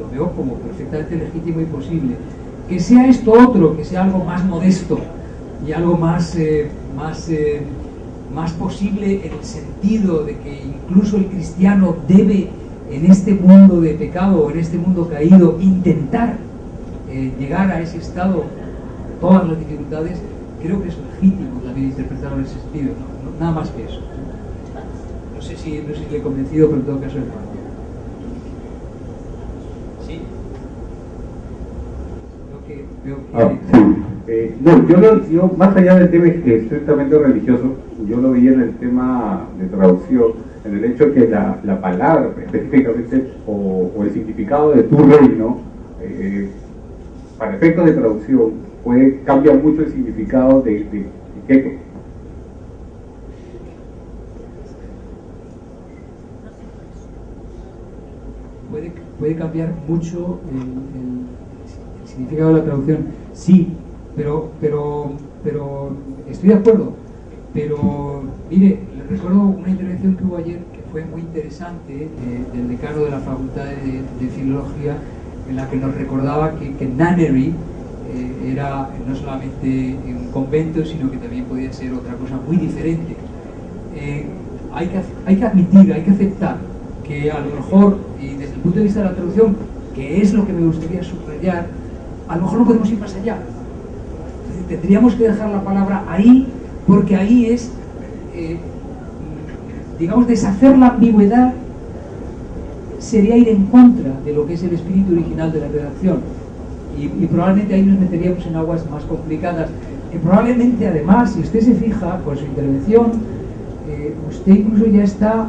lo veo como perfectamente legítimo y posible. Que sea esto otro, que sea algo más modesto y algo más posible en el sentido de que incluso el cristiano debe, en este mundo de pecado o en este mundo caído, intentar llegar a ese estado, todas las dificultades. Creo que es legítimo también interpretarlo en ese sentido, ¿no? Nada más que eso. No sé si le he convencido, pero en todo caso es malo. ¿Sí? Yo más allá del tema estrictamente religioso, yo lo vi en el tema de traducción, en el hecho que la palabra específicamente o el significado de tu reino, para efectos de traducción, cambia mucho el significado de qué. Puede cambiar mucho el significado de la traducción, sí, pero estoy de acuerdo. Pero mire, les recuerdo una intervención que hubo ayer que fue muy interesante, del decano de la Facultad de Filología, en la que nos recordaba que Nunnery era no solamente un convento, sino que también podía ser otra cosa muy diferente. Hay que admitir, hay que aceptar que a lo mejor, y desde el punto de vista de la traducción, que es lo que me gustaría subrayar, a lo mejor no podemos ir más allá. Es decir, tendríamos que dejar la palabra ahí, porque ahí es, digamos, deshacer la ambigüedad sería ir en contra de lo que es el espíritu original de la redacción. Y probablemente ahí nos meteríamos en aguas más complicadas. Y probablemente, además, si usted se fija con su intervención, usted incluso ya está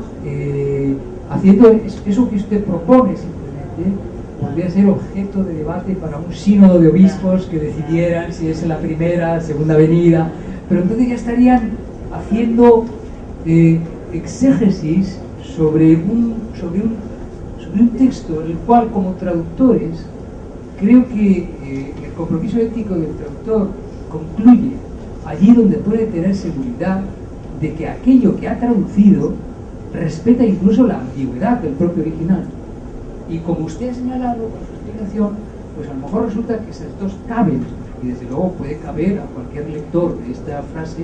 haciendo eso que usted propone, simplemente, podría ser objeto de debate para un sínodo de obispos que decidieran si es la primera, segunda venida, pero entonces ya estarían haciendo exégesis sobre un texto en el cual, como traductores, creo que el compromiso ético del traductor concluye allí donde puede tener seguridad de que aquello que ha traducido respeta incluso la ambigüedad del propio original. Y como usted ha señalado con su explicación, pues a lo mejor resulta que esas dos caben, y desde luego puede caber a cualquier lector de esta frase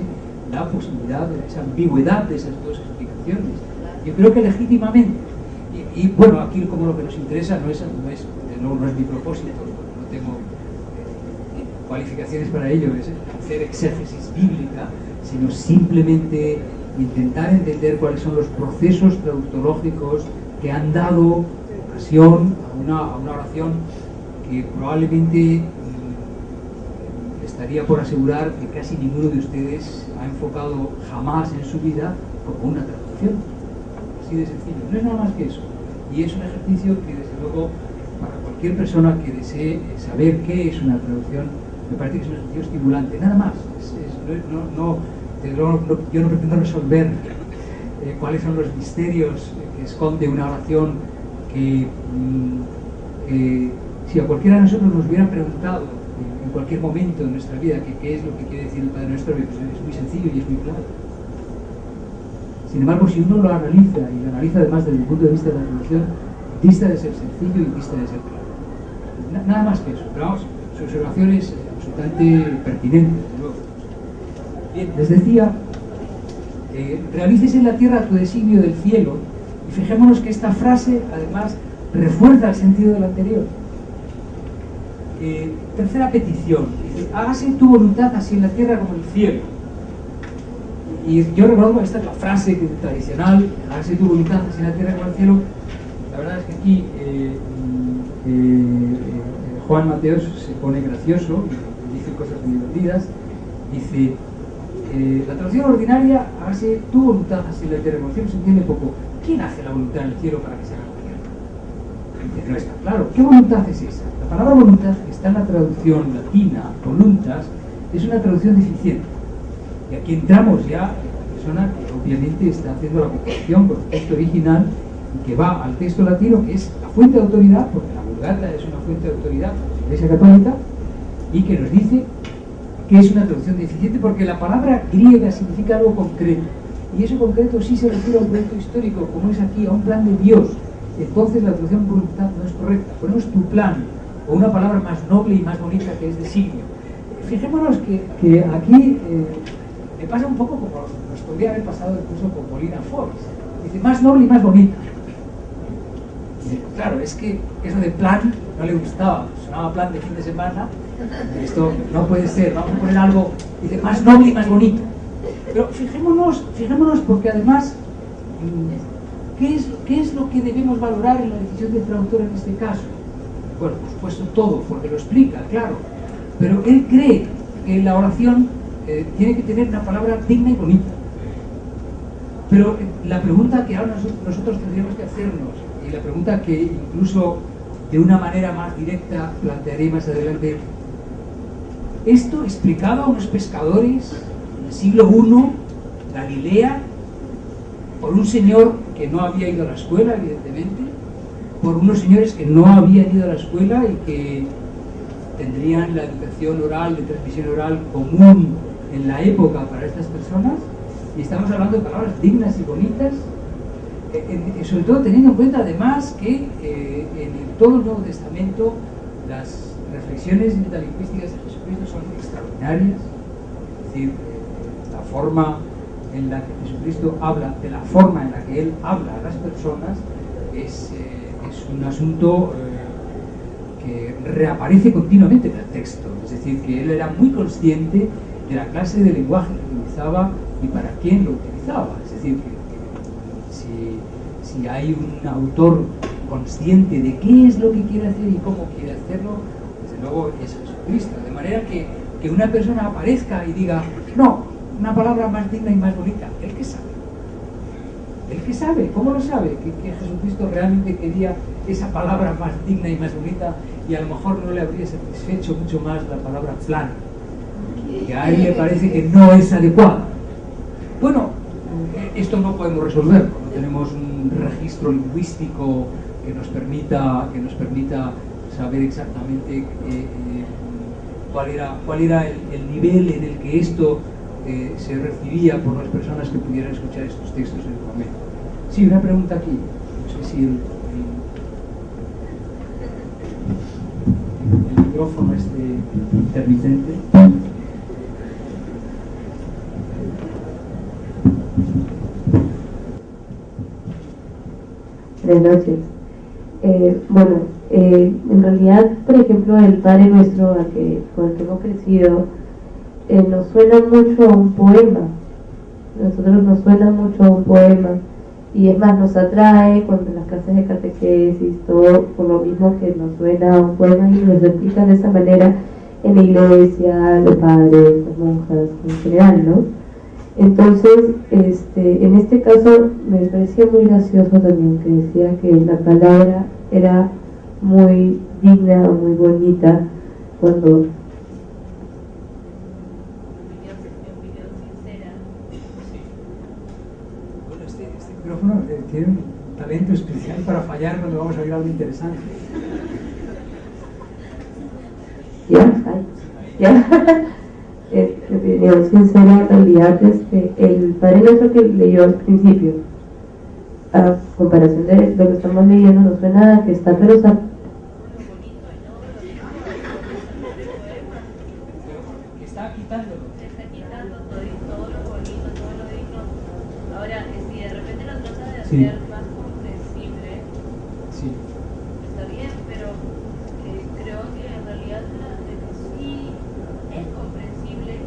la posibilidad de esa ambigüedad de esas dos explicaciones. Yo creo que legítimamente, y bueno, aquí como lo que nos interesa no es mi propósito, no tengo cualificaciones para ello, es hacer exégesis bíblica, sino simplemente intentar entender cuáles son los procesos traductológicos que han dado ocasión a una oración que probablemente estaría por asegurar que casi ninguno de ustedes ha enfocado jamás en su vida como una traducción. Así de sencillo, no es nada más que eso. Y es un ejercicio que, desde luego, para cualquier persona que desee saber qué es una traducción, me parece que es un ejercicio estimulante, nada más. Yo no pretendo resolver cuáles son los misterios que esconde una oración que si a cualquiera de nosotros nos hubieran preguntado en cualquier momento de nuestra vida qué es lo que quiere decir el Padre Nuestro, pues es muy sencillo y es muy claro. Sin embargo, si uno lo analiza, y lo analiza además desde el punto de vista de la traducción, dista de ser sencillo y dista de ser claro. Nada más que eso. Pero vamos, su observación es absolutamente pertinente, desde luego. Bien, les decía, realices en la tierra tu designio del cielo, y fijémonos que esta frase, además, refuerza el sentido de la anterior. Tercera petición, dice, hágase tu voluntad así en la tierra como en el cielo. Y yo recuerdo que esta es la frase tradicional, hágase tu voluntad así en la tierra como en el cielo. La verdad es que aquí Juan Mateos se pone gracioso, dice cosas muy divertidas, dice, la traducción ordinaria, hágase tu voluntad así en la tierra como en el cielo, se entiende poco. ¿Quién hace la voluntad en el cielo para que se haga en la tierra? No está claro. ¿Qué voluntad es esa? La palabra voluntad, que está en la traducción latina, voluntas, es una traducción deficiente. Y aquí entramos ya en la persona que obviamente está haciendo la comparación con el texto original y que va al texto latino, que es la fuente de autoridad, porque la Vulgata es una fuente de autoridad de la Iglesia Católica, y que nos dice que es una traducción deficiente porque la palabra griega significa algo concreto. Y eso concreto sí se refiere a un proyecto histórico, como es aquí, a un plan de Dios. entonces la traducción voluntad no es correcta. Ponemos tu plan, o una palabra más noble y más bonita que es designio. Fijémonos que aquí me pasa un poco como nos podría haber pasado incluso con Paulina Fox. Dice, más noble y más bonita. Y claro, es que eso de plan no le gustaba, sonaba plan de fin de semana. Esto no puede ser, vamos a poner algo, dice, más noble y más bonito. Pero fijémonos porque además, ¿qué es lo que debemos valorar en la decisión del traductor en este caso? Bueno, por supuesto todo, porque lo explica, claro. Pero él cree que la oración tiene que tener una palabra digna y bonita. Pero la pregunta que ahora nosotros tendríamos que hacernos, y la pregunta que incluso de una manera más directa plantearé más adelante, esto explicaba a unos pescadores en el siglo I, Galilea, por un señor que no había ido a la escuela, evidentemente, por unos señores que no habían ido a la escuela y que tendrían la educación oral, de transmisión oral común en la época para estas personas, y estamos hablando de palabras dignas y bonitas, sobre todo teniendo en cuenta además que en todo el Nuevo Testamento las reflexiones metalingüísticas de Jesucristo son extraordinarias, es decir, la forma en la que Jesucristo habla, de la forma en la que Él habla a las personas, es un asunto que reaparece continuamente en el texto, es decir, que Él era muy consciente de la clase de lenguaje que utilizaba y para quién lo utilizaba, es decir, que si hay un autor consciente de qué es lo que quiere hacer y cómo quiere hacerlo, desde luego es Jesucristo, de manera que una persona aparezca y diga, no, una palabra más digna y más bonita, ¿el que sabe? ¿El que sabe? ¿Cómo lo sabe? Que Jesucristo realmente quería esa palabra más digna y más bonita y a lo mejor no le habría satisfecho mucho más la palabra plan, y a él le parece que no es adecuada. Bueno, esto no podemos resolverlo, no tenemos un registro lingüístico que nos permita saber exactamente cuál era el nivel en el que esto se recibía por las personas que pudieran escuchar estos textos en el momento. Sí, una pregunta aquí. No sé si el micrófono intermitente. Buenas noches. En realidad, por ejemplo, el Padre Nuestro con el que hemos crecido, nos suena mucho a un poema. Nosotros nos suena mucho a un poema. Y es más, nos atrae cuando en las clases de catequesis, todo por lo mismo que nos suena a un poema y nos explican de esa manera en la iglesia, los padres, las monjas, en general, ¿no? Entonces, en este caso me parecía muy gracioso también que decía que la palabra era muy digna, muy bonita, cuando... Este micrófono tiene un talento especial para fallar cuando vamos a oír algo interesante. ¿Ya? Mi opinión sincera en realidad es que el Padre Nuestro que leyó al principio, a comparación de lo que estamos leyendo, no suena a que está, pero está... Está quitando todo lo bonito, todo lo digno. Ahora, si de repente lo trata de hacer sí. más comprensible, sí. está bien, pero creo que en realidad de que sí es comprensible,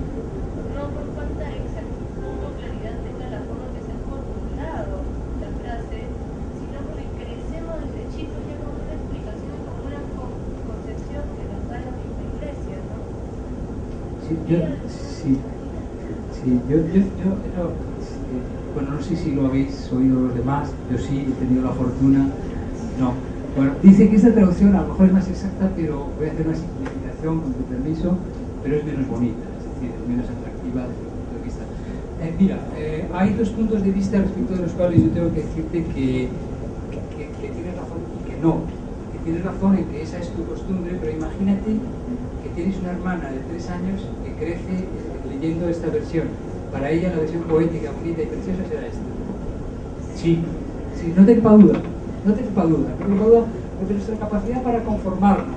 no por falta de exactitud o claridad tenga la forma que se ha formulado la frase, sino porque crecemos desde chicos ya con una explicación, con una concepción que nos da la misma iglesia, ¿no? Bueno, no sé si lo habéis oído los demás, yo sí he tenido la fortuna, no. Bueno, dice que esta traducción a lo mejor es más exacta, pero voy a hacer una simplificación con tu permiso, pero es menos bonita, es decir, es menos atractiva desde mi punto de vista. Hay dos puntos de vista respecto de los cuales yo tengo que decirte que tienes razón y que no. Que tienes razón en que esa es tu costumbre, pero imagínate que tienes una hermana de 3 años que crece leyendo esta versión. Para ella la versión poética, bonita y preciosa será esta. Sí, no te quepa duda. no te quepa duda de nuestra capacidad para conformarnos.